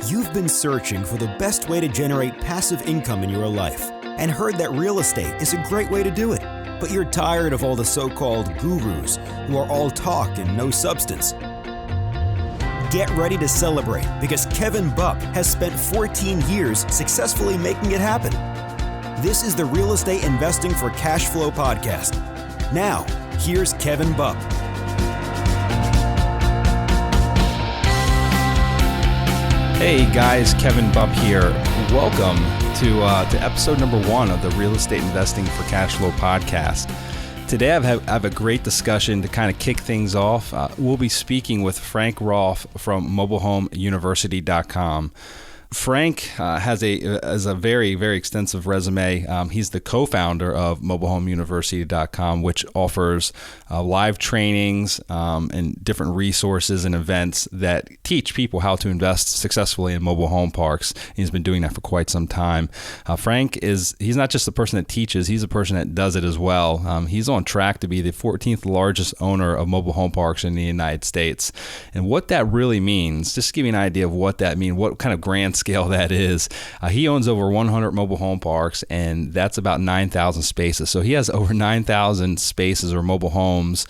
You've been searching for the best way to generate passive income in your life and heard that real estate is a great way to do it. But you're tired of all the so-called gurus who are all talk and no substance. Get ready to celebrate because Kevin Bupp has spent 14 years successfully making it happen. This is the Real Estate Investing for Cash Flow podcast. Now, here's Kevin Bupp. Hey guys, Kevin Bupp here. Welcome to episode number 1 of the Real Estate Investing for Cash Flow podcast. Today I have a great discussion to kind of kick things off. We'll be speaking with Frank Rofre from mobilehomeuniversity.com. Frank has a very, very extensive resume. He's the co-founder of mobilehomeuniversity.com, which offers live trainings and different resources and events that teach people how to invest successfully in mobile home parks. He's been doing that for quite some time. Frank he's not just the person that teaches, he's a person that does it as well. He's on track to be the 14th largest owner of mobile home parks in the United States. And what that really means, just to give you an idea of what that means, what kind of grand scale that is. He owns over 100 mobile home parks, and that's about 9,000 spaces. So he has over 9,000 spaces or mobile homes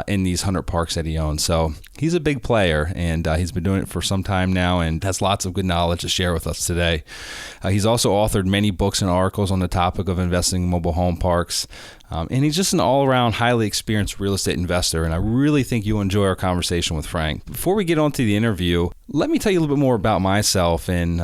in these 100 parks that he owns. So he's a big player, and he's been doing it for some time now and has lots of good knowledge to share with us today. He's also authored many books and articles on the topic of investing in mobile home parks. And he's just an all-around, highly experienced real estate investor, and I really think you'll enjoy our conversation with Frank. Before we get on to the interview, let me tell you a little bit more about myself and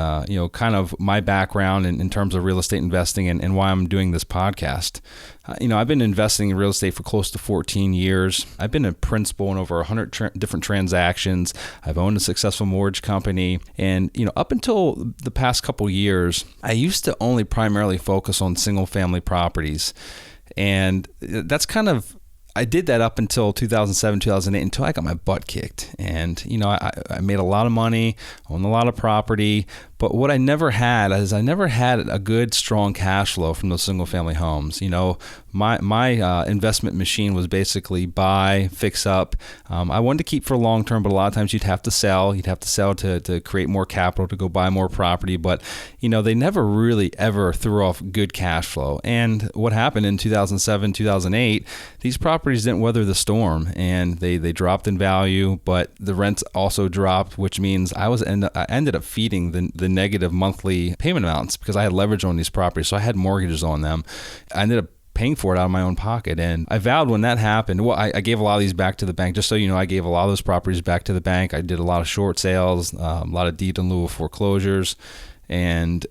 kind of my background in terms of real estate investing and why I'm doing this podcast. I've been investing in real estate for close to 14 years. I've been a principal in over 100 different transactions. I've owned a successful mortgage company. And, up until the past couple years, I used to only primarily focus on single-family properties. And that's I did that up until 2007, 2008, until I got my butt kicked. And, I made a lot of money, owned a lot of property. But what I never had is I never had a good, strong cash flow from those single family homes. My investment machine was basically buy, fix up. I wanted to keep for long term, but a lot of times you'd have to sell. You'd have to sell to create more capital to go buy more property. But, they never really ever threw off good cash flow. And what happened in 2007, 2008, these properties didn't weather the storm and they dropped in value, but the rents also dropped, which means I ended up feeding the negative monthly payment amounts because I had leverage on these properties. So I had mortgages on them. I ended up paying for it out of my own pocket. And I vowed when that happened, I gave a lot of these back to the bank. Just so you know, I gave a lot of those properties back to the bank. I did a lot of short sales, a lot of deed in lieu of foreclosures. And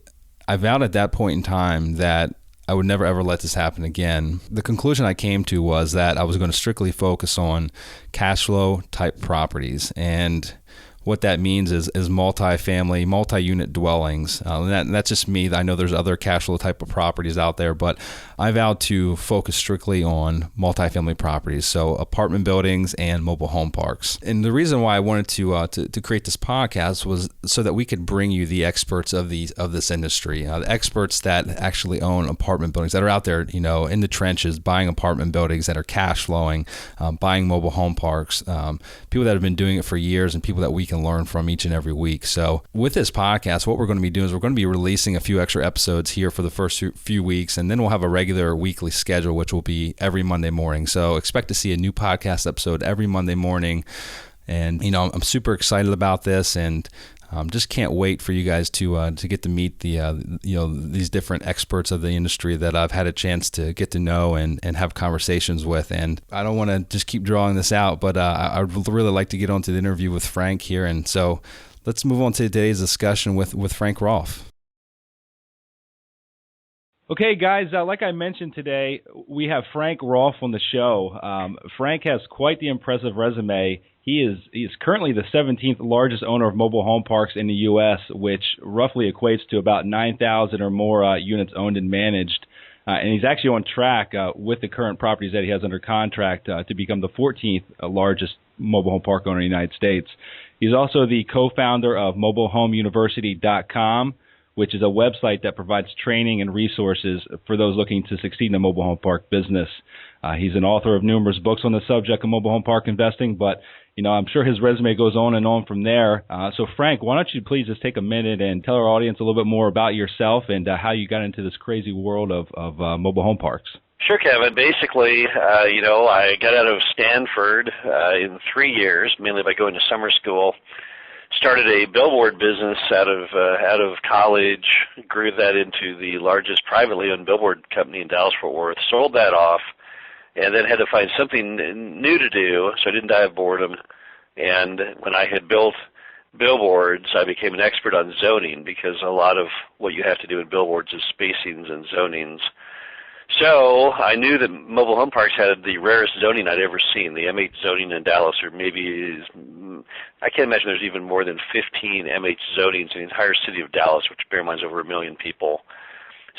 I vowed at that point in time that I would never ever let this happen again. The conclusion I came to was that I was going to strictly focus on cash flow type properties. And what that means is multi-family, multi-unit dwellings. And that's just me. I know there's other cash flow type of properties out there, but I vowed to focus strictly on multi-family properties, so apartment buildings and mobile home parks. And the reason why I wanted to create this podcast was so that we could bring you the experts of this industry, the experts that actually own apartment buildings, that are out there, in the trenches, buying apartment buildings that are cash flowing, buying mobile home parks, people that have been doing it for years, and people that we can learn from each and every week. So with this podcast, what we're going to be doing is we're going to be releasing a few extra episodes here for the first few weeks, and then we'll have a regular weekly schedule, which will be every Monday morning. So expect to see a new podcast episode every Monday morning. And, I'm super excited about this, and just can't wait for you guys to get to meet these different experts of the industry that I've had a chance to get to know and have conversations with. And I don't want to just keep drawing this out, but I would really like to get on to the interview with Frank here. And so let's move on to today's discussion with Frank Rofre. Okay, guys, like I mentioned today, we have Frank Rofre on the show. Frank has quite the impressive resume. He is currently the 17th largest owner of mobile home parks in the U.S., which roughly equates to about 9,000 or more units owned and managed. And he's actually on track with the current properties that he has under contract to become the 14th largest mobile home park owner in the United States. He's also the co-founder of mobilehomeuniversity.com, which is a website that provides training and resources for those looking to succeed in the mobile home park business. He's an author of numerous books on the subject of mobile home park investing, but I'm sure his resume goes on and on from there. So Frank, why don't you please just take a minute and tell our audience a little bit more about yourself and how you got into this crazy world of mobile home parks. Sure, Kevin. Basically, I got out of Stanford in 3 years, mainly by going to summer school. Started a billboard business out of college, grew that into the largest privately owned billboard company in Dallas-Fort Worth, sold that off, and then had to find something new to do, so I didn't die of boredom. And when I had built billboards, I became an expert on zoning, because a lot of what you have to do in billboards is spacings and zonings. So I knew that mobile home parks had the rarest zoning I'd ever seen. The M8 zoning in Dallas, or maybe, I can't imagine there's even more than 15 M8 zonings in the entire city of Dallas, which bear in mind is over 1 million people.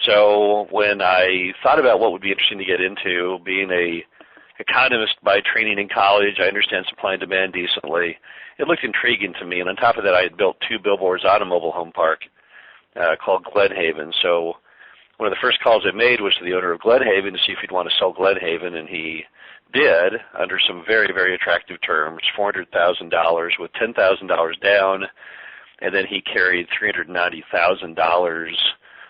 So when I thought about what would be interesting to get into, being an economist by training in college, I understand supply and demand decently. It looked intriguing to me, and on top of that, I had built 2 billboards on a mobile home park called Glenhaven. So one of the first calls I made was to the owner of Glenhaven to see if he'd want to sell Glenhaven, and he did, under some very, very attractive terms, $400,000 with $10,000 down, and then he carried $390,000.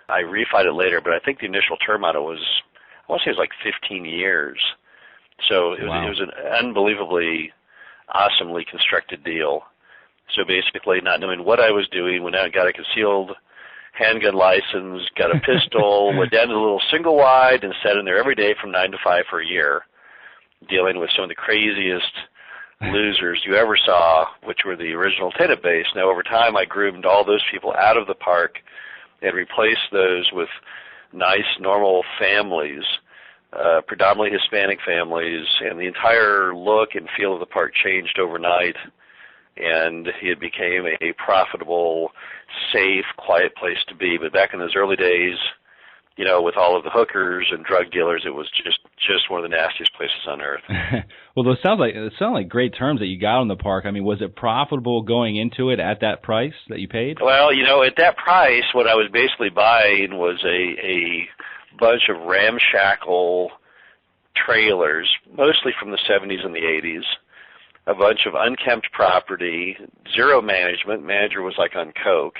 I refied it later, but I think the initial term on it was, I want to say it was like 15 years. So it was an unbelievably awesomely constructed deal. So basically, not knowing what I was doing, went out and got a concealed handgun license, got a pistol, went down to the little single wide, and sat in there every day from 9 to 5 for a year, dealing with some of the craziest losers you ever saw, which were the original tenant base. Now, over time, I groomed all those people out of the park and replaced those with nice, normal families, predominantly Hispanic families, and the entire look and feel of the park changed overnight, and it became a profitable, safe, quiet place to be. But back in those early days, with all of the hookers and drug dealers, it was just one of the nastiest places on earth. Well, those sound like great terms that you got on the park. I mean, was it profitable going into it at that price that you paid? Well, at that price, what I was basically buying was a bunch of ramshackle trailers, mostly from the 70s and the 80s, a bunch of unkempt property, zero management. Manager was like on coke.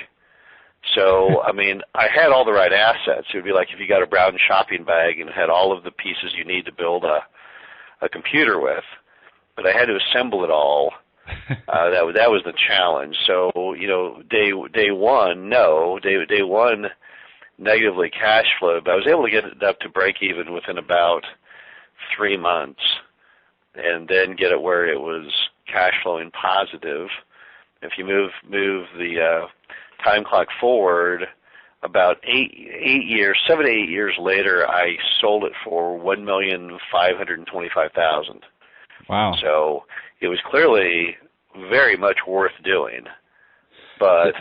So, I mean, I had all the right assets. It would be like if you got a brown shopping bag and had all of the pieces you need to build a computer with. But I had to assemble it all. That was the challenge. So, day one, negatively cash flowed, but I was able to get it up to break even within about 3 months, and then get it where it was cash flowing positive. If you move the time clock forward, about 7 to 8 years later, I sold it for $1,525,000. Wow! So it was clearly very much worth doing, but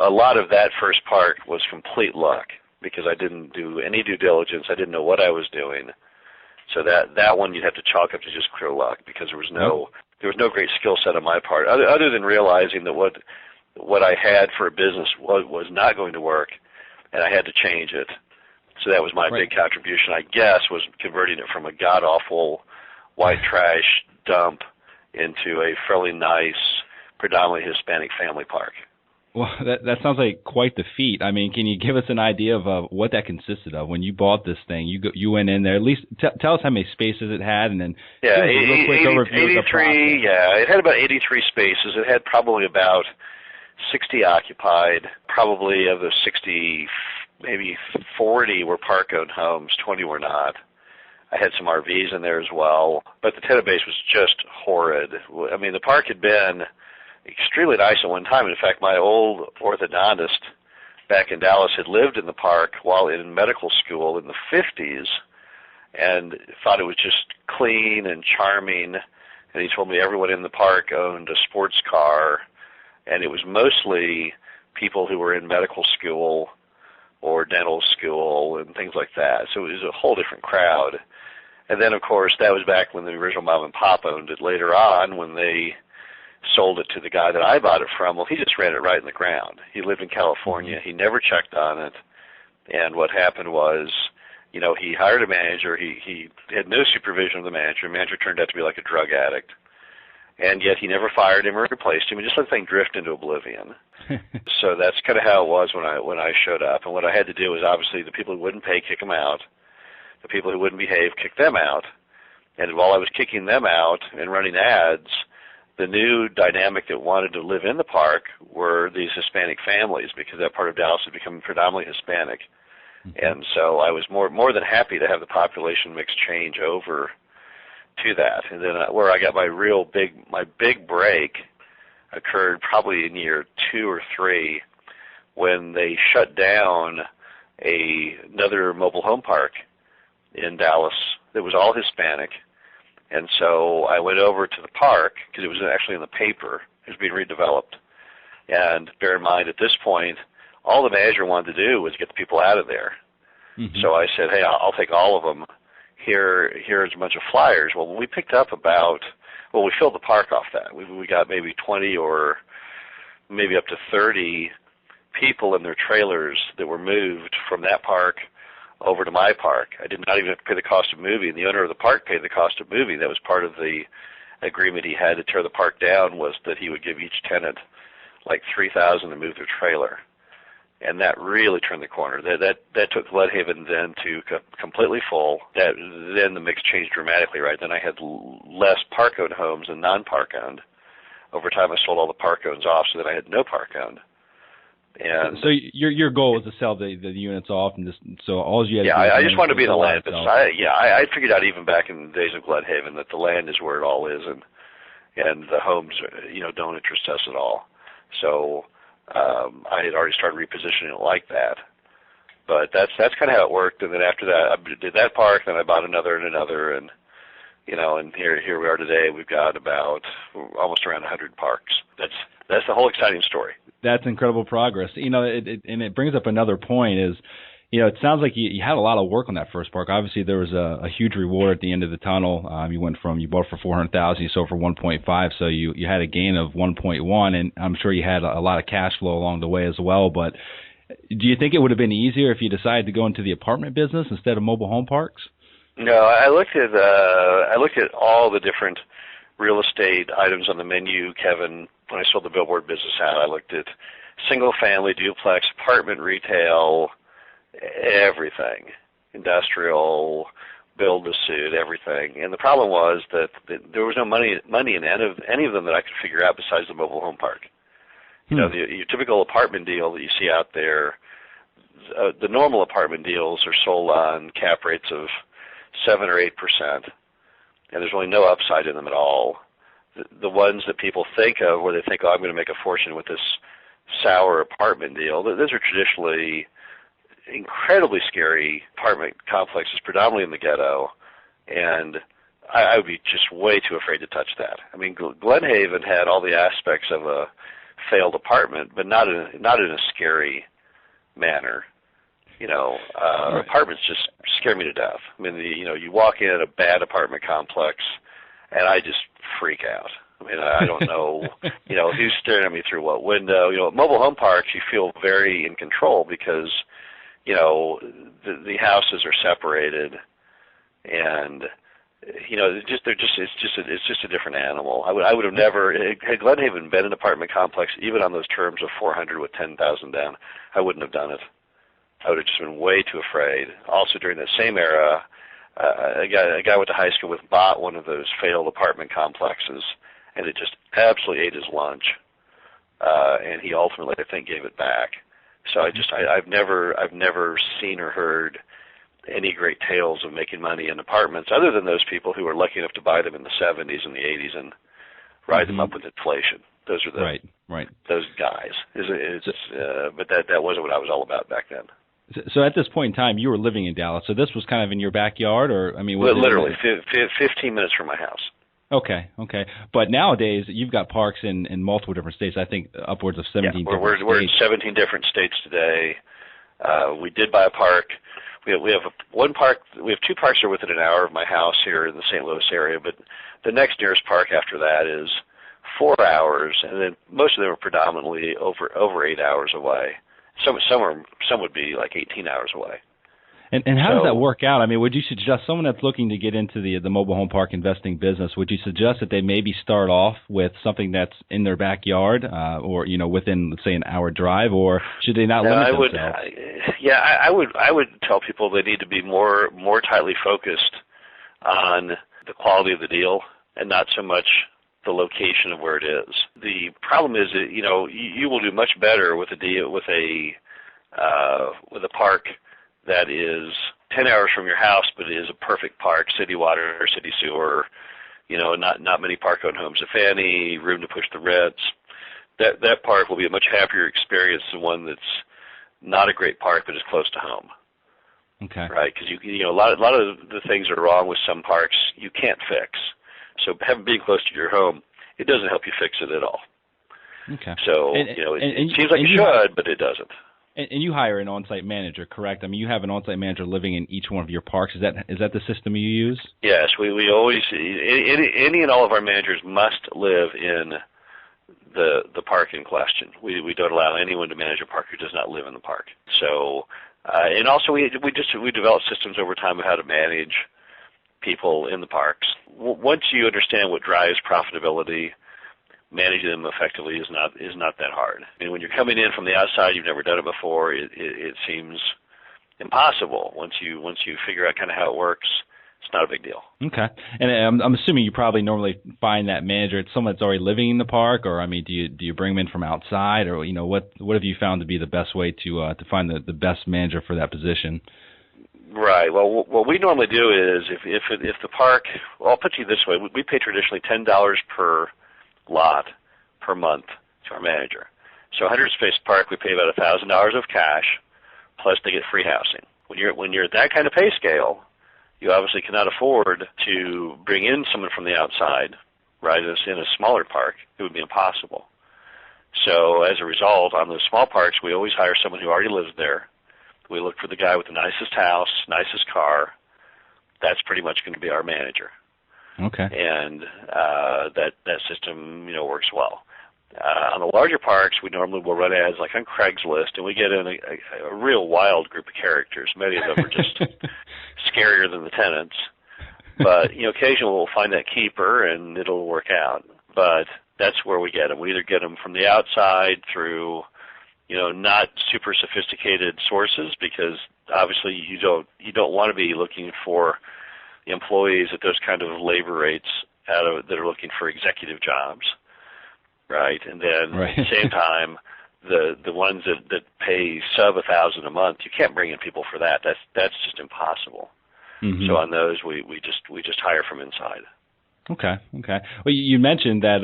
a lot of that first part was complete luck, because I didn't do any due diligence. I didn't know what I was doing. So that one you'd have to chalk up to just clear luck, because there was no great skill set on my part, other than realizing that what I had for a business was not going to work, and I had to change it. So that was my big contribution, I guess, was converting it from a god-awful white trash dump into a fairly nice, predominantly Hispanic family park. Well, that sounds like quite the feat. I mean, can you give us an idea of what that consisted of when you bought this thing? You went in there. At least tell us how many spaces it had, and then give us a real quick overview of the process. Yeah, it had about 83 spaces. It had probably about 60 occupied. Probably of the 60, maybe 40 were park-owned homes. 20 were not. I had some RVs in there as well, but the tenant base was just horrid. I mean, the park had been extremely nice at one time. In fact, my old orthodontist back in Dallas had lived in the park while in medical school in the 50s, and thought it was just clean and charming. And he told me everyone in the park owned a sports car, and it was mostly people who were in medical school or dental school and things like that. So it was a whole different crowd. And then, of course, that was back when the original mom and pop owned it. Later on, when they sold it to the guy that I bought it from. Well, he just ran it right in the ground. He lived in California. He never checked on it. And what happened was, he hired a manager. He had no supervision of the manager. The manager turned out to be like a drug addict. And yet he never fired him or replaced him. He just let the thing drift into oblivion. So that's kind of how it was when I showed up. And what I had to do was, obviously, the people who wouldn't pay, kick them out. The people who wouldn't behave, kick them out. And while I was kicking them out and running ads, the new dynamic that wanted to live in the park were these Hispanic families, because that part of Dallas had become predominantly Hispanic. And so I was more than happy to have the population mix change over to that. And then where I got my big break occurred probably in year 2 or 3, when they shut down another mobile home park in Dallas that was all Hispanic. And so I went over to the park, because it was actually in the paper. It was being redeveloped. And bear in mind, at this point, all the manager wanted to do was get the people out of there. So I said, hey, I'll take all of them. Here's a bunch of flyers. Well, we picked up we filled the park off that. We got maybe 20 or maybe up to 30 people in their trailers that were moved from that park over to my park. I did not even have to pay the cost of moving. The owner of the park paid the cost of moving. That was part of the agreement he had to tear the park down, was that he would give each tenant like $3,000 to move their trailer. And that really turned the corner. That took Glenhaven then to completely full. Then the mix changed dramatically, right? Then I had less park-owned homes than non-park-owned. Over time, I sold all the park-owns off, so that I had no park-owned. And so your goal was to sell the units off, and so all you had to do. I just wanted to be in the land. But I figured out even back in the days of Glenhaven that the land is where it all is, and the homes, don't interest us at all. So I had already started repositioning it like that. But that's kind of how it worked. And then after that, I did that park, then I bought another and another, and and here we are today. We've got about almost around 100 parks. That's the whole exciting story. That's incredible progress. And it brings up another point is, it sounds like you had a lot of work on that first park. Obviously, there was a huge reward at the end of the tunnel. You bought for $400,000, you sold for 1.5, so you had a gain of 1.1, and I'm sure you had a lot of cash flow along the way as well. But do you think it would have been easier if you decided to go into the apartment business instead of mobile home parks? No, I looked at all the different real estate items on the menu, Kevin. When I sold the billboard business out, I looked at single-family, duplex, apartment, retail, everything, industrial, build-to-suit, everything. And the problem was that there was no money in any of them that I could figure out besides the mobile home park. Your typical apartment deal that you see out there, the normal apartment deals are sold on cap rates of 7 or 8%, and there's really no upside in them at all. The ones that people think of where they think, I'm going to make a fortune with this sour apartment deal, those are traditionally incredibly scary apartment complexes, predominantly in the ghetto, and I would be just way too afraid to touch that. I mean, Glenhaven had all the aspects of a failed apartment, but not in a scary manner. Right. Apartments just scare me to death. I mean, you walk in a bad apartment complex, and I just freak out. I mean, I don't know, who's staring at me through what window. At mobile home parks, you feel very in control because, the houses are separated, and it's just a different animal. I would have never, had Glenhaven been an apartment complex, even on those terms of 400 with 10,000 down, I wouldn't have done it. I would have just been way too afraid. Also, during that same era, a guy I went to high school with bought one of those failed apartment complexes, and it just absolutely ate his lunch. And he ultimately, I think, gave it back. So I've never seen or heard any great tales of making money in apartments, other than those people who were lucky enough to buy them in the 70s and the 80s and ride them up with inflation. Those are the right. Those guys. But that wasn't what I was all about back then. So at this point in time, you were living in Dallas. So this was kind of in your backyard, or literally 15 minutes from my house. Okay. But nowadays, you've got parks in multiple different states. I think upwards of 17 different states. We're in 17 different states today. We did buy a park. We have one park. We have two parks that are within an hour of my house here in the St. Louis area. But the next nearest park after that is 4 hours, and then most of them are predominantly over 8 hours away. Some would be like 18 hours away. And how does that work out? I mean, would you suggest someone that's looking to get into the mobile home park investing business, would you suggest that they maybe start off with something that's in their backyard or, within, let's say, an hour drive, or should they not limit themselves? I would tell people they need to be more tightly focused on the quality of the deal and not so much the location of where it is. The problem is that, you will do much better with a deal with a park that is 10 hours from your house, but it is a perfect park, city water or city sewer, not many park-owned homes, if any, room to push the rents. That park will be a much happier experience than one that's not a great park but is close to home. Okay. Right, because a lot of the things that are wrong with some parks you can't fix. So being close to your home, it doesn't help you fix it at all. Okay. So it seems like it should, but it doesn't. And you hire an on-site manager, correct? I mean, you have an on-site manager living in each one of your parks. Is that the system you use? Yes, we always any and all of our managers must live in the park in question. We don't allow anyone to manage a park who does not live in the park. So and also we develop systems over time of how to manage people in the parks. Once you understand what drives profitability, managing them effectively is not that hard. I mean, when you're coming in from the outside, you've never done it before, it seems impossible. Once you figure out kind of how it works, it's not a big deal. Okay. And I'm assuming you probably normally find that manager, it's someone that's already living in the park, or I mean, do you bring them in from outside, or what have you found to be the best way to find the best manager for that position? Right. Well, what we normally do is if the park, well, I'll put it this way: we pay traditionally $10 per lot per month to our manager. So 100 Space Park, we pay about $1,000 of cash, plus they get free housing. When you're at that kind of pay scale, you obviously cannot afford to bring in someone from the outside, right? In a smaller park, it would be impossible. So as a result, on those small parks, we always hire someone who already lives there. We look for the guy with the nicest house, nicest car. That's pretty much going to be our manager. Okay. And that system, works well. On the larger parks, we normally will run ads like on Craigslist, and we get in a real wild group of characters. Many of them are just scarier than the tenants. But occasionally we'll find that keeper, and it'll work out. But that's where we get them. We either get them from the outside through, not super sophisticated sources, because obviously you don't want to be looking for employees at those kind of labor rates that are looking for executive jobs, right? And then right. At the same time, the ones that pay sub $1,000 a month, you can't bring in people for that. That's just impossible. Mm-hmm. So on those, we just hire from inside. Okay. Well, you mentioned that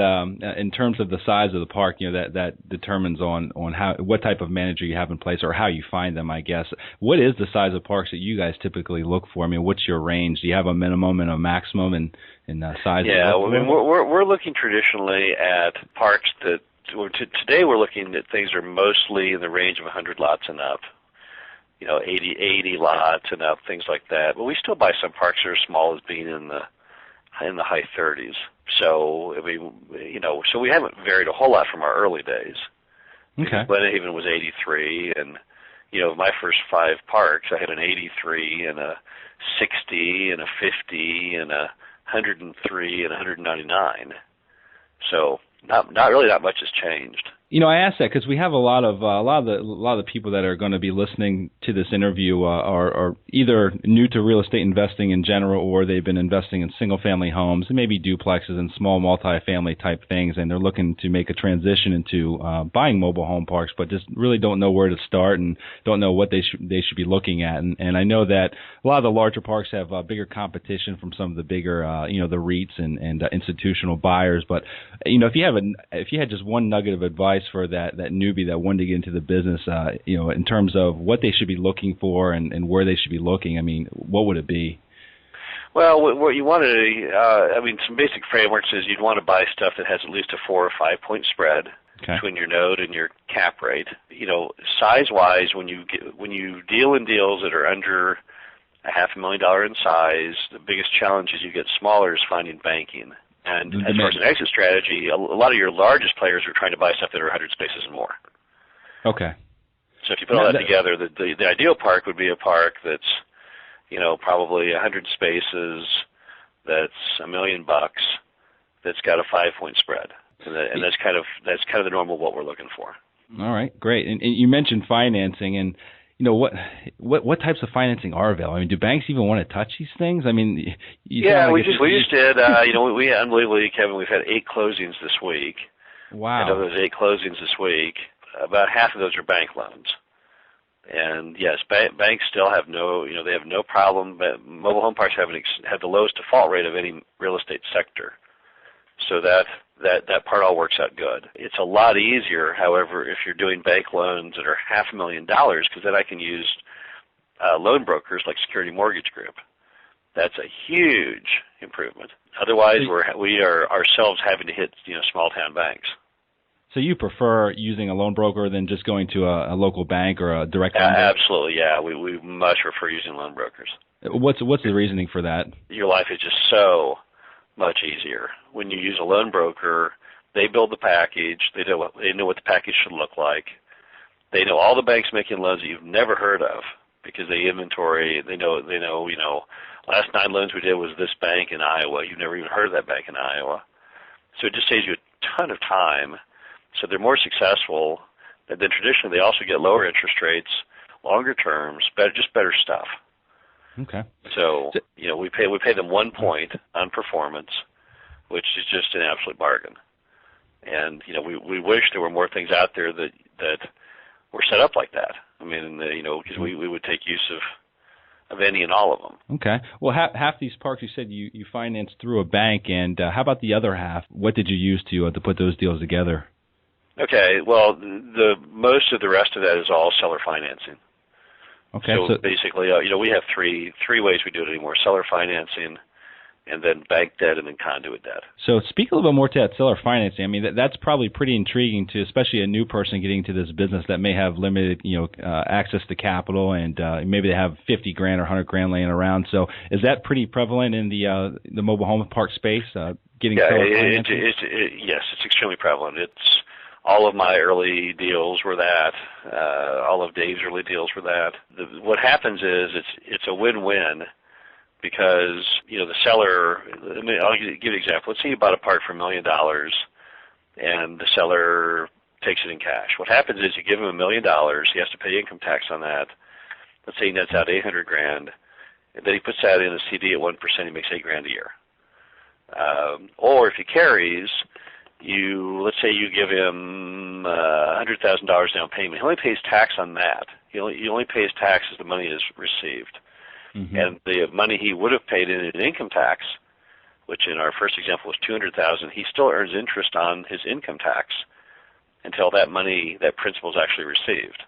in terms of the size of the park, that determines on what type of manager you have in place or how you find them, I guess. What is the size of parks that you guys typically look for? I mean, what's your range? Do you have a minimum and a maximum in size? Yeah, we're looking traditionally at parks that today we're looking at things that are mostly in the range of 100 lots and up. 80 lots and up, things like that. But we still buy some parks that are small as being in the high 30s. So so we haven't varied a whole lot from our early days. Okay. Glenhaven was 83, and my first 5 parks, I had an 83 and a 60 and a 50 and a 103 and 199. So not really that much has changed. I asked that because we have a lot of the people that are going to be listening to this interview are either new to real estate investing in general, or they've been investing in single-family homes, maybe duplexes and small multifamily type things, and they're looking to make a transition into buying mobile home parks, but just really don't know where to start and don't know what they should be looking at. And I know that a lot of the larger parks have bigger competition from some of the bigger the REITs and institutional buyers. But if you had just one nugget of advice for that newbie that wanted to get into the business, in terms of what they should be looking for and where they should be looking, I mean, what would it be? Well, what you want to, some basic frameworks is you'd want to buy stuff that has at least a 4 or 5 point spread between your node and your cap rate. Size-wise, when you deal in deals that are under $500,000 in size, the biggest challenge as you get smaller is finding banking And as far as an exit strategy, a lot of your largest players are trying to buy stuff that are 100 spaces and more. Okay. So if you put all that together, the ideal park would be a park that's, probably 100 spaces, that's $1 million, that's got a 5-point spread, and that's kind of the normal what we're looking for. All right, great. And you mentioned financing, and what types of financing are available? I mean, do banks even want to touch these things? I mean, we just did. We unbelievably, Kevin, we've had 8 closings this week. Wow. And of those 8 closings this week, about half of those are bank loans. And yes, banks still have they have no problem. But mobile home parks have the lowest default rate of any real estate sector. So that part all works out good. It's a lot easier, however, if you're doing bank loans that are $500,000, because then I can use loan brokers like Security Mortgage Group. That's a huge improvement. Otherwise, we are ourselves having to hit small town banks. So you prefer using a loan broker than just going to a local bank or a direct lender? Absolutely, yeah. We much prefer using loan brokers. What's the reasoning for that? Your life is just so much easier. When you use a loan broker, they build the package. They know what the package should look like. They know all the banks making loans that you've never heard of because they inventory. They know. Last 9 loans we did was this bank in Iowa. You've never even heard of that bank in Iowa. So it just saves you a ton of time. So they're more successful. And then traditionally they also get lower interest rates, longer terms, better stuff. Okay. So we pay them 1 point on performance, which is just an absolute bargain. And we wish there were more things out there that were set up like that. I mean, because we would take use of any and all of them. Okay. Well, half these parks you said you financed through a bank, and how about the other half? What did you use to put those deals together? Okay. Well, the most of the rest of that is all seller financing. Okay. So basically, we have three ways we do it anymore: seller financing, and then bank debt, and then conduit debt. So speak a little bit more to that seller financing. I mean, that's probably pretty intriguing to especially a new person getting into this business that may have limited, access to capital, and maybe they have $50,000 or $100,000 laying around. So is that pretty prevalent in the mobile home park space? Getting seller financing? Yes, it's extremely prevalent. It's all of my early deals were that. All of Dave's early deals were that. What happens is it's a win-win. Because, the seller, I'll give you an example. Let's say you bought a park for $1 million and the seller takes it in cash. What happens is you give him $1 million, he has to pay income tax on that. Let's say he nets out $800,000, and then he puts that in a CD at 1%, he makes $8,000 a year. Or if he carries, let's say you give him $100,000 down payment. He only pays tax on that. He only pays tax as the money is received. Mm-hmm. And the money he would have paid in income tax, which in our first example was $200,000, he still earns interest on his income tax until that principal is actually received.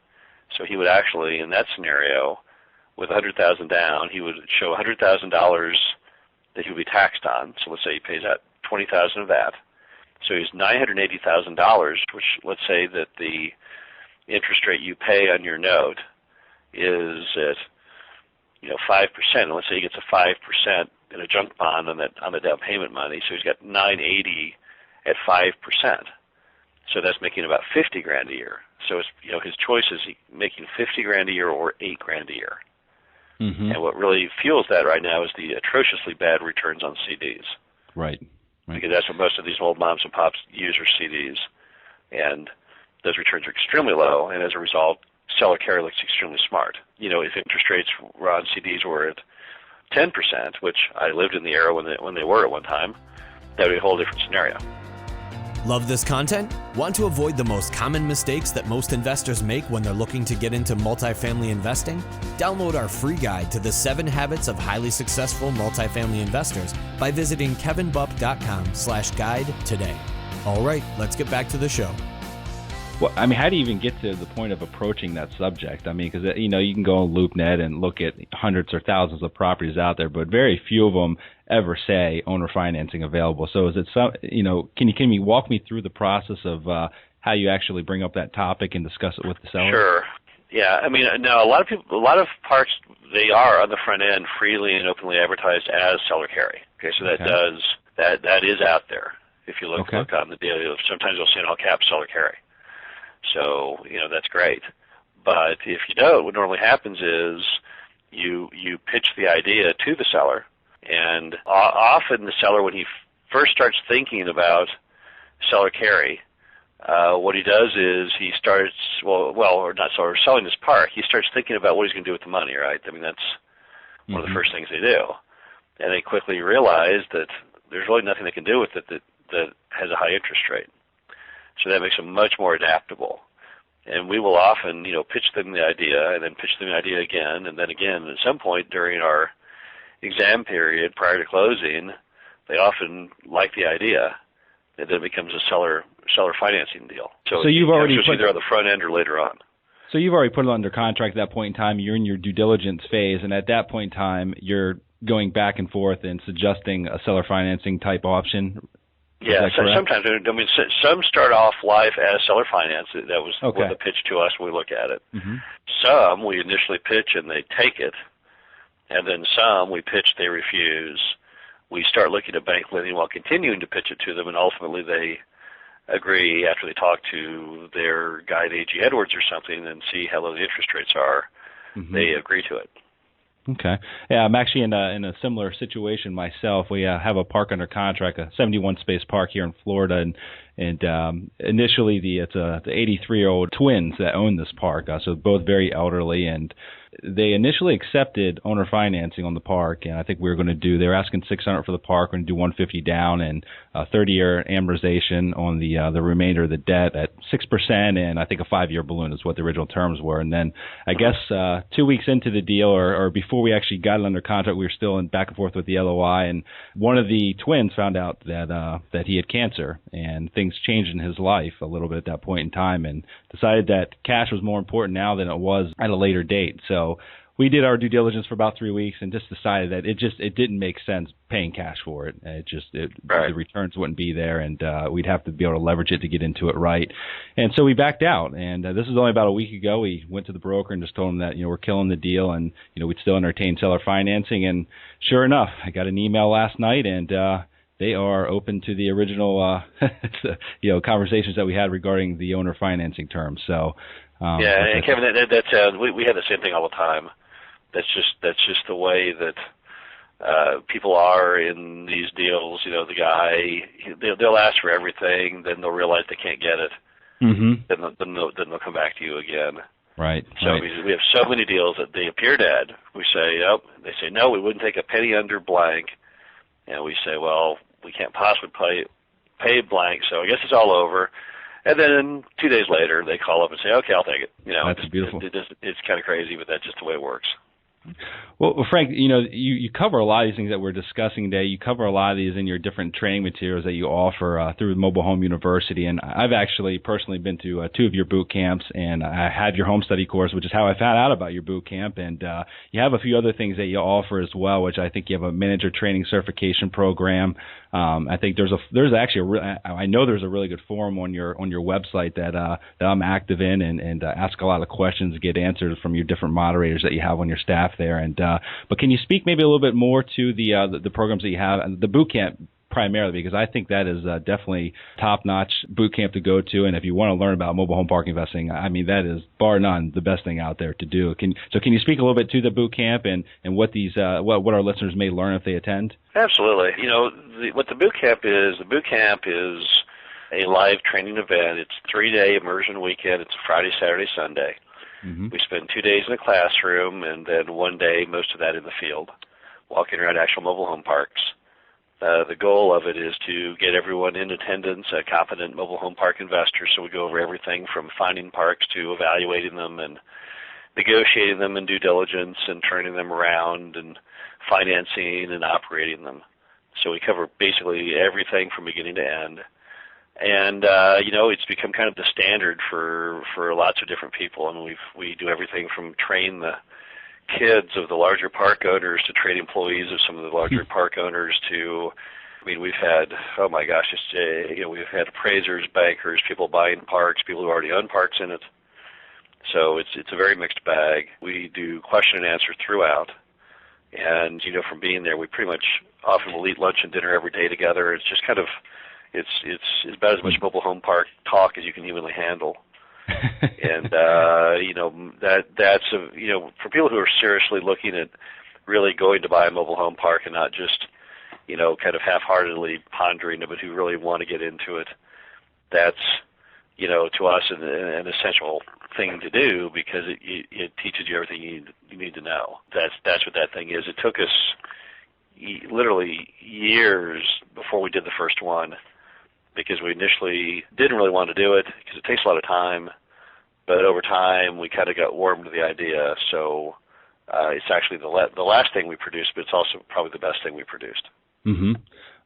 So he would actually, in that scenario, with $100,000 down, he would show $100,000 that he would be taxed on. So let's say he pays out $20,000 of that. So he's $980,000, which let's say that the interest rate you pay on your note is at 5%. And let's say he gets a 5% in a junk bond on the down payment money. So he's got $980 at 5%. So that's making about $50,000 a year. So it's, his choice is making $50,000 a year or $8,000 a year. Mm-hmm. And what really fuels that right now is the atrociously bad returns on CDs. Right. Because that's what most of these old moms and pops use are CDs. And those returns are extremely low, and as a result, seller carry looks extremely smart. If interest rates on CDs were at 10%, which I lived in the era when they were at one time, that would be a whole different scenario. Love this content? Want to avoid the most common mistakes that most investors make when they're looking to get into multifamily investing? Download our free guide to the 7 habits of highly successful multifamily investors by visiting kevinbupp.com/guide today. All right, let's get back to the show. Well, I mean, how do you even get to the point of approaching that subject? I mean, because, you can go on LoopNet and look at hundreds or thousands of properties out there, but very few of them ever say owner financing available. So is it can you walk me through the process of how you actually bring up that topic and discuss it with the seller? Sure. Yeah. I mean, now a lot of parks, they are on the front end freely and openly advertised as seller carry. Okay, so that That is out there. If you look on the deal, sometimes you'll see an all cap seller carry. So, that's great. But if you don't, what normally happens is you pitch the idea to the seller, and often the seller, when he first starts thinking about seller carry, what he does is he starts, or not seller, selling his park, he starts thinking about what he's going to do with the money, right? I mean, that's one of the first things they do. And they quickly realize that there's really nothing they can do with it that has a high interest rate. So that makes them much more adaptable. And we will often, pitch them the idea and then pitch them the idea again and then again. And at some point during our exam period prior to closing, they often like the idea, and then it becomes a seller financing deal. So you've already put either on the front end or later on. So you've already put it under contract at that point in time. You're in your due diligence phase, and at that point in time, you're going back and forth and suggesting a seller financing type option. Yeah, so sometimes, some start off life as seller finance. That was what the pitch to us when we look at it. Mm-hmm. Some we initially pitch and they take it, and then some we pitch, they refuse. We start looking at bank lending while continuing to pitch it to them, and ultimately they agree after they talk to their guy at A.G. Edwards or something and see how low the interest rates are. Mm-hmm. They agree to it. Okay. Yeah, I'm actually in a similar situation myself. We have a park under contract, a 71-space park here in Florida, and initially it's the 83-year-old twins that own this park, so both very elderly, and they initially accepted owner financing on the park, and I think we were going to they were asking $600 for the park, we're going to do $150 down and a 30-year amortization on the remainder of the debt at 6%, and I think a 5-year balloon is what the original terms were. And then I guess 2 weeks into the deal, or before we actually got it under contract, we were still in back and forth with the LOI, and one of the twins found out that he had cancer, and things changed in his life a little bit at that point in time, and decided that cash was more important now than it was at a later date. So we did our due diligence for about 3 weeks and just decided that it didn't make sense paying cash for it. The returns wouldn't be there, and we'd have to be able to leverage it to get into it right. And so we backed out. And this was only about a week ago. We went to the broker and just told him that we're killing the deal, and we'd still entertain seller financing. And sure enough, I got an email last night, and they are open to the original conversations that we had regarding the owner financing terms. So. And Kevin, we have the same thing all the time. That's just the way that people are in these deals. The guy, they'll ask for everything, then they'll realize they can't get it. Mm-hmm. Then they'll come back to you again. Right. So we have so many deals that they appear dead. We say, yep. They say, no, we wouldn't take a penny under blank. And we say, well, we can't possibly pay blank, so I guess it's all over. And then 2 days later, they call up and say, okay, I'll take it. That's beautiful. It's kind of crazy, but that's just the way it works. Well, Frank, you cover a lot of these things that we're discussing today. You cover a lot of these in your different training materials that you offer through Mobile Home University. And I've actually personally been to 2 of your boot camps, and I had your home study course, which is how I found out about your boot camp. And you have a few other things that you offer as well, which I think you have a manager training certification program. I think there's actually I know there's a really good forum on your website that I'm active in and ask a lot of questions, get answers from your different moderators that you have on your staff there. And but can you speak maybe a little bit more to the programs that you have and the boot camp primarily, because I think that is definitely top-notch boot camp to go to. And if you want to learn about mobile home park investing, I mean, that is bar none the best thing out there to do. Can you speak a little bit to the boot camp and what what our listeners may learn if they attend? Absolutely. What the boot camp is a live training event. It's a 3-day immersion weekend. It's a Friday, Saturday, Sunday. Mm-hmm. We spend 2 days in the classroom and then 1 day, most of that in the field, walking around actual mobile home parks. The goal of it is to get everyone in attendance, competent mobile home park investors. So we go over everything from finding parks to evaluating them and negotiating them and due diligence and turning them around and financing and operating them. So we cover basically everything from beginning to end. And, it's become kind of the standard for lots of different people. I mean, we do everything from train the kids of the larger park owners to train employees of some of the larger park owners to, we've had, we've had appraisers, bankers, people buying parks, people who already own parks in it. So it's a very mixed bag. We do question and answer throughout. And, from being there, we pretty much often will eat lunch and dinner every day together. It's just kind of, it's about as much mobile home park talk as you can humanly handle. And, that's, for people who are seriously looking at really going to buy a mobile home park and not just, kind of half-heartedly pondering it, but who really want to get into it, that's, to us an essential thing to do, because it teaches you everything you need to know. That's what that thing is. It took us literally years before we did the first one, because we initially didn't really want to do it because it takes a lot of time, but over time we kind of got warmed to the idea. So it's actually the last thing we produced, but it's also probably the best thing we produced. Mm-hmm.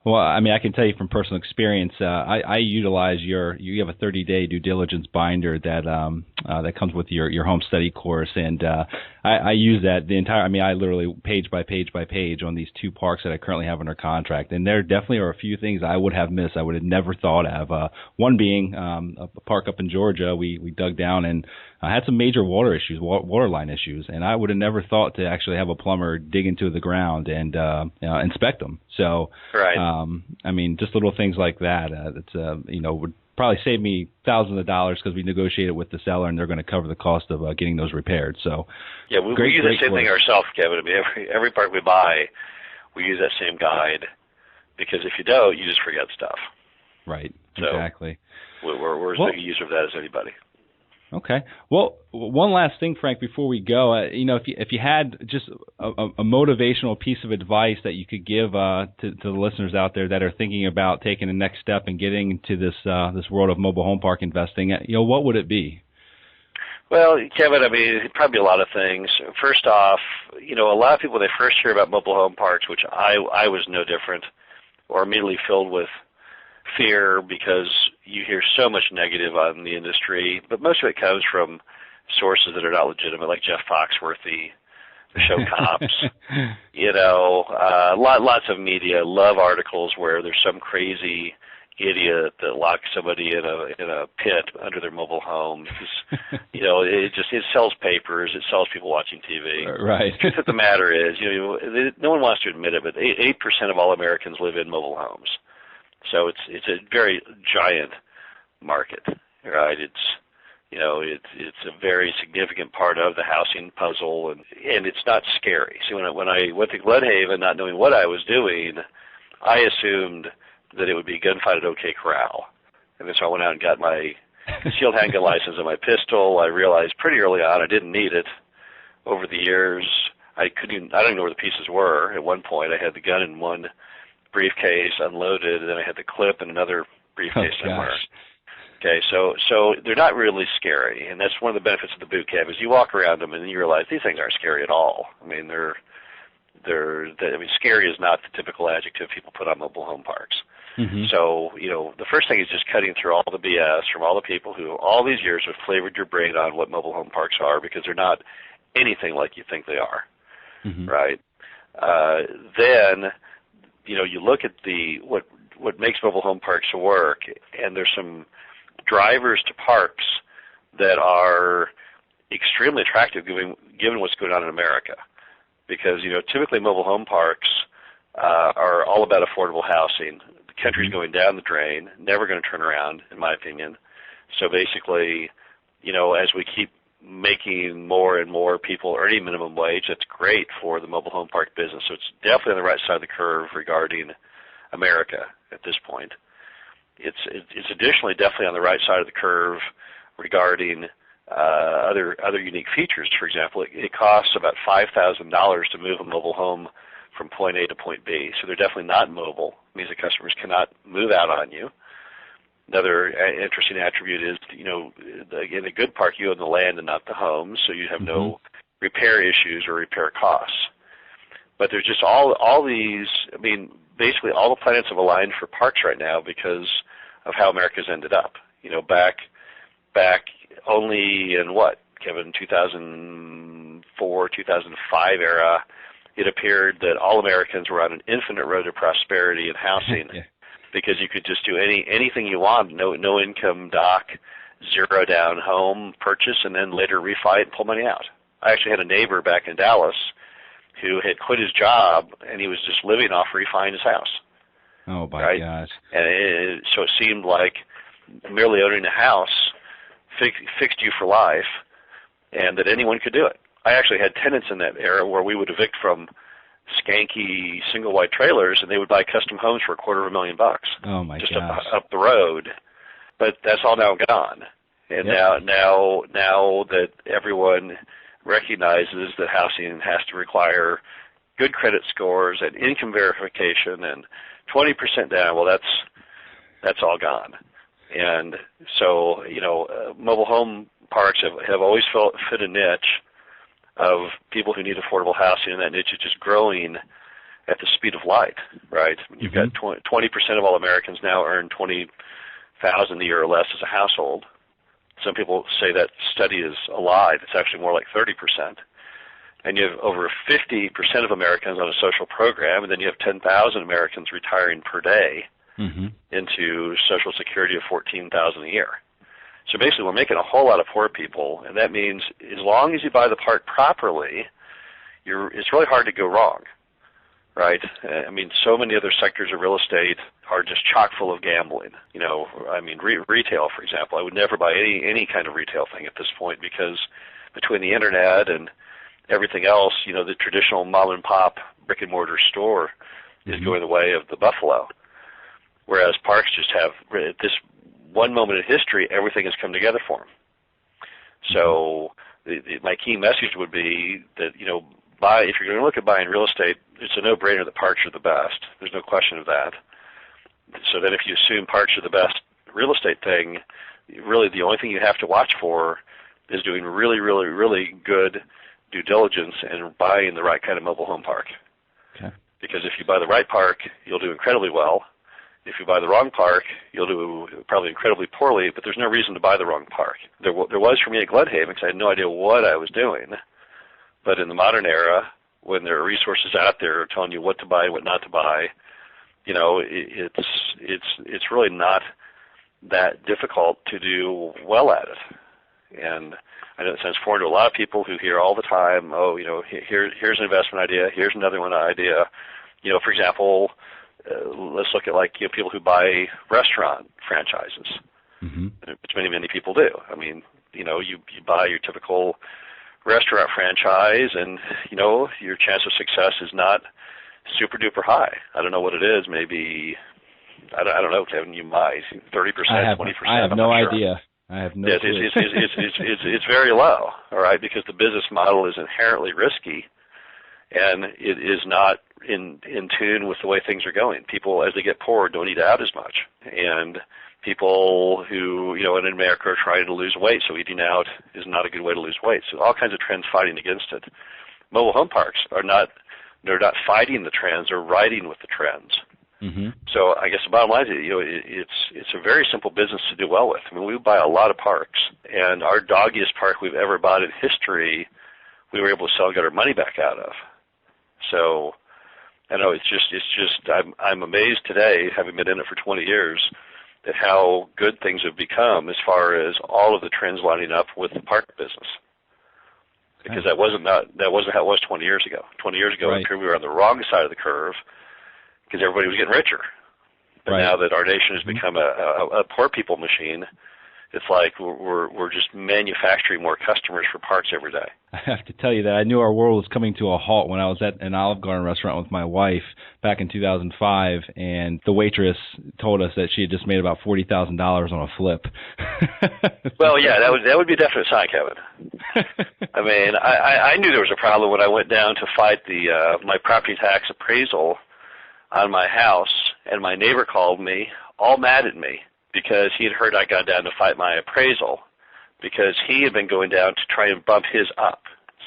Well, I mean, I can tell you from personal experience, I utilize you have a 30-day due diligence binder that comes with your home study course, and I use that I literally page by page on these 2 parks that I currently have under contract, and there definitely are a few things I would have missed, I would have never thought of. One being a park up in Georgia, we dug down and had some major water line issues, and I would have never thought to actually have a plumber dig into the ground and inspect them. So, right. I mean, just little things like that. Would probably save me thousands of dollars because we negotiated with the seller and they're going to cover the cost of getting those repaired. So, yeah, we use the same thing ourselves, Kevin. I mean, every park we buy, we use that same guide, because if you don't, you just forget stuff. Right. So exactly. We're as big a user of that as anybody. Okay. Well, one last thing, Frank, before we go, if you had just a motivational piece of advice that you could give to the listeners out there that are thinking about taking the next step and getting into this world of mobile home park investing, what would it be? Well, Kevin, I mean, it'd probably be a lot of things. First off, a lot of people, when they first hear about mobile home parks, which I was no different, are immediately filled with fear, because you hear so much negative on the industry, but most of it comes from sources that are not legitimate, like Jeff Foxworthy, the show Cops. Lots of media love articles where there's some crazy idiot that locks somebody in a pit under their mobile home. It sells papers, it sells people watching TV. Right. The truth of the matter is, no one wants to admit it, but 8% of all Americans live in mobile homes. So it's a very giant market, right? It's a very significant part of the housing puzzle, and it's not scary. See, when I went to Glenhaven, not knowing what I was doing, I assumed that it would be gunfight at OK Corral, and then so I went out and got my concealed handgun license and my pistol. I realized pretty early on I didn't need it. Over the years, I don't even know where the pieces were. At one point, I had the gun in one briefcase unloaded, and then I had the clip in another briefcase somewhere. Okay, so they're not really scary, and that's one of the benefits of the boot camp is you walk around them and you realize these things aren't scary at all. I mean, scary is not the typical adjective people put on mobile home parks. Mm-hmm. So, the first thing is just cutting through all the BS from all the people who all these years have flavored your brain on what mobile home parks are, because they're not anything like you think they are, mm-hmm. right? Then, you look at what makes mobile home parks work, and there's some drivers to parks that are extremely attractive given what's going on in America. Because, typically mobile home parks are all about affordable housing. The country's going down the drain, never going to turn around, in my opinion. So basically, as we keep making more and more people earning minimum wage, that's great for the mobile home park business. So it's definitely on the right side of the curve regarding America at this point. It's additionally definitely on the right side of the curve regarding other unique features. For example, it costs about $5,000 to move a mobile home from point A to point B. So they're definitely not mobile. It means the customers cannot move out on you. Another interesting attribute is, in a good park, you own the land and not the home, so you have mm-hmm. no repair issues or repair costs. But there's just all these, basically all the planets have aligned for parks right now because of how America's ended up. Back only in Kevin, 2004, 2005 era, it appeared that all Americans were on an infinite road to prosperity in housing. Yeah. Because you could just do anything you want, no income doc, zero down home purchase, and then later refi it and pull money out. I actually had a neighbor back in Dallas who had quit his job and he was just living off refining his house. Oh, my right? gosh. And so it seemed like merely owning a house fixed you for life, and that anyone could do it. I actually had tenants in that era where we would evict from skanky single-wide trailers, and they would buy custom homes for $250,000. Oh, my just gosh. up the road. But that's all now gone. And now that everyone recognizes that housing has to require good credit scores and income verification and 20% down, well, that's all gone. And so, mobile home parks have always fit a niche of people who need affordable housing, and that niche is just growing at the speed of light, right? You've got 20% of all Americans now earn $20,000 a year or less as a household. Some people say that study is a lie. It's actually more like 30%. And you have over 50% of Americans on a social program, and then you have 10,000 Americans retiring per day into Social Security of $14,000 a year. So basically, we're making a whole lot of poor people, and that means as long as you buy the park properly, it's really hard to go wrong, right? I mean, so many other sectors of real estate are just chock full of gambling. Retail, for example. I would never buy any kind of retail thing at this point because between the internet and everything else, the traditional mom and pop brick and mortar store is going the way of the buffalo. Whereas parks just have, at this one moment in history, everything has come together for them. So my key message would be that, if you're going to look at buying real estate, it's a no-brainer that parks are the best. There's no question of that. So then if you assume parks are the best real estate thing, really the only thing you have to watch for is doing really, really, really good due diligence and buying the right kind of mobile home park. Okay. Because if you buy the right park, you'll do incredibly well. If you buy the wrong park, you'll do probably incredibly poorly, but there's no reason to buy the wrong park. There was for me at Glenhaven because I had no idea what I was doing. But in the modern era, when there are resources out there telling you what to buy and what not to buy, it's really not that difficult to do well at it. And I know it sounds foreign to a lot of people who hear all the time, here's an investment idea, here's another one idea. For example, let's look at people who buy restaurant franchises, which many people do. I mean, you buy your typical restaurant franchise, and your chance of success is not super duper high. I don't know what it is. Maybe I don't know, Kevin. You might 30%, 20%. I have no idea. I have no clue. It's very low. All right, because the business model is inherently risky, and it is not in tune with the way things are going. People, as they get poorer, don't eat out as much, and people who in America are trying to lose weight, so eating out is not a good way to lose weight. So all kinds of trends fighting against it. Mobile home parks are not. They're not fighting the trends; they're riding with the trends. So I guess the bottom line is, it's a very simple business to do well with. I mean, we buy a lot of parks, and our doggiest park we've ever bought in history, we were able to sell and get our money back out of. So I know it's just I'm amazed today, having been in it for 20 years, at how good things have become as far as all of the trends lining up with the park business. Because that wasn't how it was 20 years ago. 20 years ago, right. We were on the wrong side of the curve because everybody was getting richer. But now that our nation has become a poor people machine, it's like we're just manufacturing more customers for parks every day. I have to tell you that I knew our world was coming to a halt when I was at an Olive Garden restaurant with my wife back in 2005, and the waitress told us that she had just made about $40,000 on a flip. Well, yeah, that would be a definite sign, Kevin. I mean, I knew there was a problem when I went down to fight my property tax appraisal on my house, and my neighbor called me, all mad at me, because he had heard I got down to fight my appraisal, because he had been going down to try and bump his up.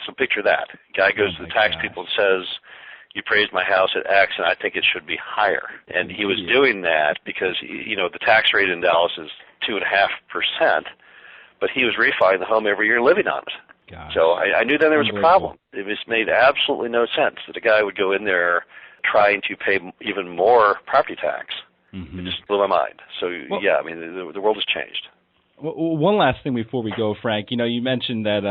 So picture that. Guy goes to the tax people and says, you appraised my house at X, and I think it should be higher. And he was doing that because, the tax rate in Dallas is 2.5%, but he was refining the home every year living on it. Gosh. So I knew then there was a problem. It just made absolutely no sense that a guy would go in there trying to pay even more property tax. It just blew my mind. So, the world has changed. One last thing before we go, Frank. You mentioned that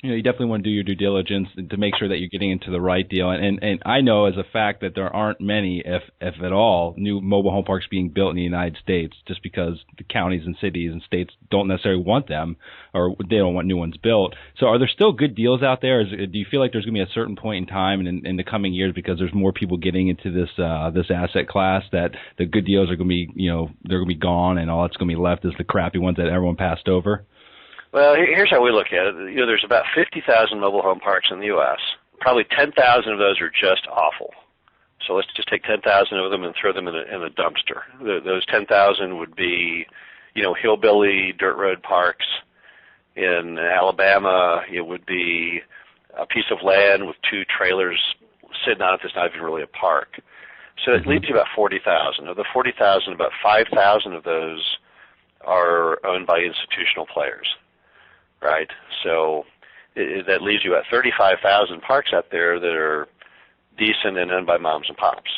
You definitely want to do your due diligence to make sure that you're getting into the right deal. And I know as a fact that there aren't many, if at all, new mobile home parks being built in the United States, just because the counties and cities and states don't necessarily want them, or they don't want new ones built. So are there still good deals out there? Do you feel like there's going to be a certain point in time in the coming years, because there's more people getting into this asset class, that the good deals are going to be, they're going to be gone, and all that's going to be left is the crappy ones that everyone passed over? Well, here's how we look at it. There's about 50,000 mobile home parks in the U.S. Probably 10,000 of those are just awful. So let's just take 10,000 of them and throw them in a dumpster. Those 10,000 would be, hillbilly dirt road parks. In Alabama, it would be a piece of land with 2 trailers sitting on it that's not even really a park. So it leaves you about 40,000. Of the 40,000, about 5,000 of those are owned by institutional players. Right, so that leaves you at 35,000 parks out there that are decent and owned by moms and pops.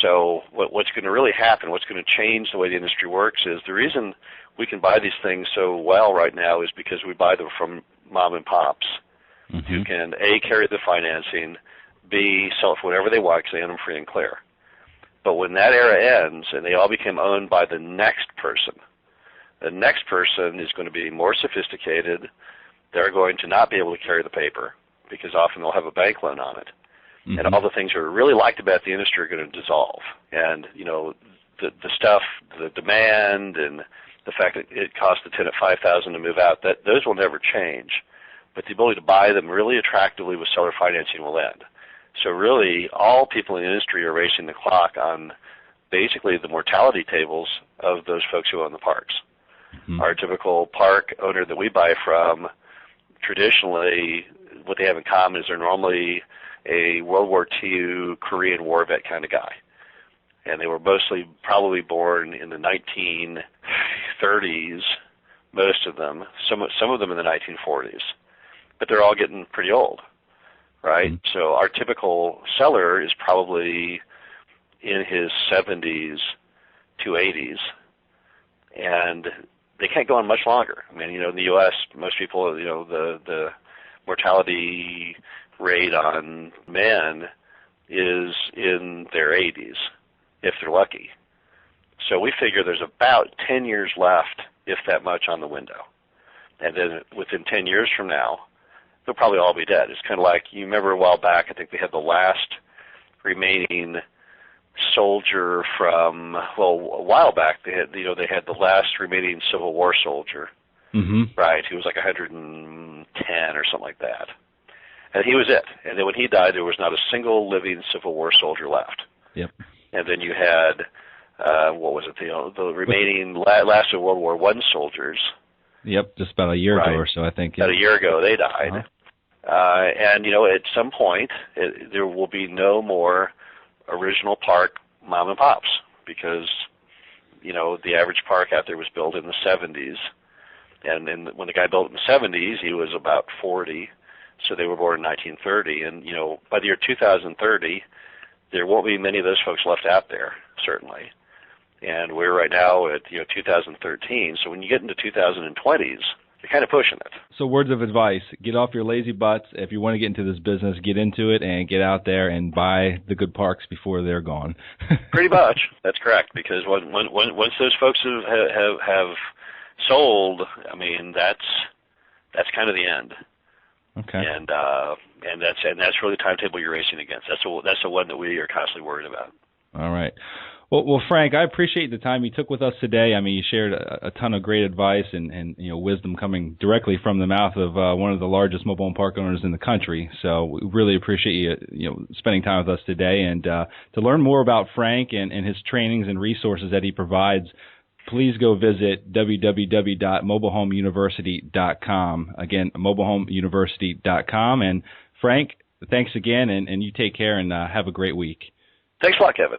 So what's going to really happen, what's going to change the way the industry works, is the reason we can buy these things so well right now is because we buy them from mom and pops who can, A, carry the financing, B, sell it for whatever they want because they own them free and clear. But when that era ends and they all become owned by the next person, the next person is going to be more sophisticated. They're going to not be able to carry the paper because often they'll have a bank loan on it. And all the things that are really liked about the industry are going to dissolve. And, the stuff, the demand and the fact that it costs the tenant $5,000 to move out, those will never change. But the ability to buy them really attractively with seller financing will end. So really, all people in the industry are racing the clock on basically the mortality tables of those folks who own the parks. Our typical park owner that we buy from, traditionally, what they have in common is they're normally a World War II Korean War vet kind of guy. And they were mostly probably born in the 1930s, most of them, some of them in the 1940s. But they're all getting pretty old, right? So our typical seller is probably in his 70s to 80s. And they can't go on much longer. I mean, in the U.S., most people, the mortality rate on men is in their 80s, if they're lucky. So we figure there's about 10 years left, if that much, on the window. And then within 10 years from now, they'll probably all be dead. It's kind of like, you remember a while back, I think we had the last remaining soldier from, a while back, they had the last remaining Civil War soldier, right? He was like 110 or something like that. And he was it. And then when he died, there was not a single living Civil War soldier left. Yep. And then you had, the remaining last of World War I soldiers. Yep, just about a year ago or so, I think. About a year ago, they died. And, at some point, there will be no more original park mom and pops because, the average park out there was built in the 70s. And then when the guy built it in the 70s, he was about 40. So they were born in 1930. And, by the year 2030, there won't be many of those folks left out there, certainly. And we're right now at, 2013. So when you get into 2020s, you're kind of pushing it. So words of advice, get off your lazy butts. If you want to get into this business, get into it and get out there and buy the good parks before they're gone. Pretty much. That's correct. Because once those folks have sold, I mean, that's kind of the end. Okay. And that's really the timetable you're racing against. That's the one that we are constantly worried about. All right. Well, Frank, I appreciate the time you took with us today. I mean, you shared a ton of great advice and wisdom coming directly from the mouth of one of the largest mobile home park owners in the country. So we really appreciate you spending time with us today. And to learn more about Frank and his trainings and resources that he provides, please go visit www.mobilehomeuniversity.com. Again, mobilehomeuniversity.com. And Frank, thanks again, and you take care and have a great week. Thanks a lot, Kevin.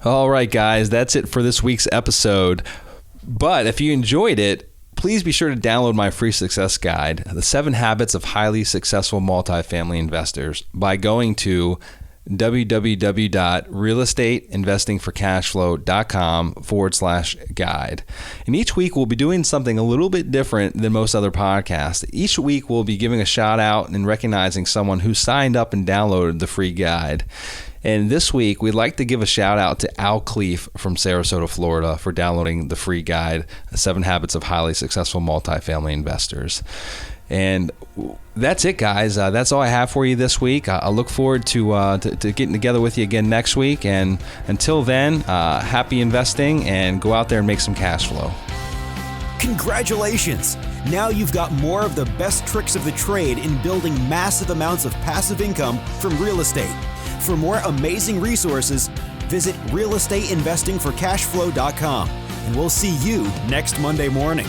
All right, guys, that's it for this week's episode. But if you enjoyed it, please be sure to download my free success guide, The 7 Habits of Highly Successful Multifamily Investors, by going to www.realestateinvestingforcashflow.com/guide. And each week we'll be doing something a little bit different than most other podcasts. Each week we'll be giving a shout out and recognizing someone who signed up and downloaded the free guide. And this week, we'd like to give a shout out to Al Cleef from Sarasota, Florida, for downloading the free guide, 7 Habits of Highly Successful Multifamily Investors. And that's it, guys. That's all I have for you this week. I look forward to getting together with you again next week. And until then, happy investing and go out there and make some cash flow. Congratulations! Now you've got more of the best tricks of the trade in building massive amounts of passive income from real estate. For more amazing resources, visit realestateinvestingforcashflow.com, and we'll see you next Monday morning.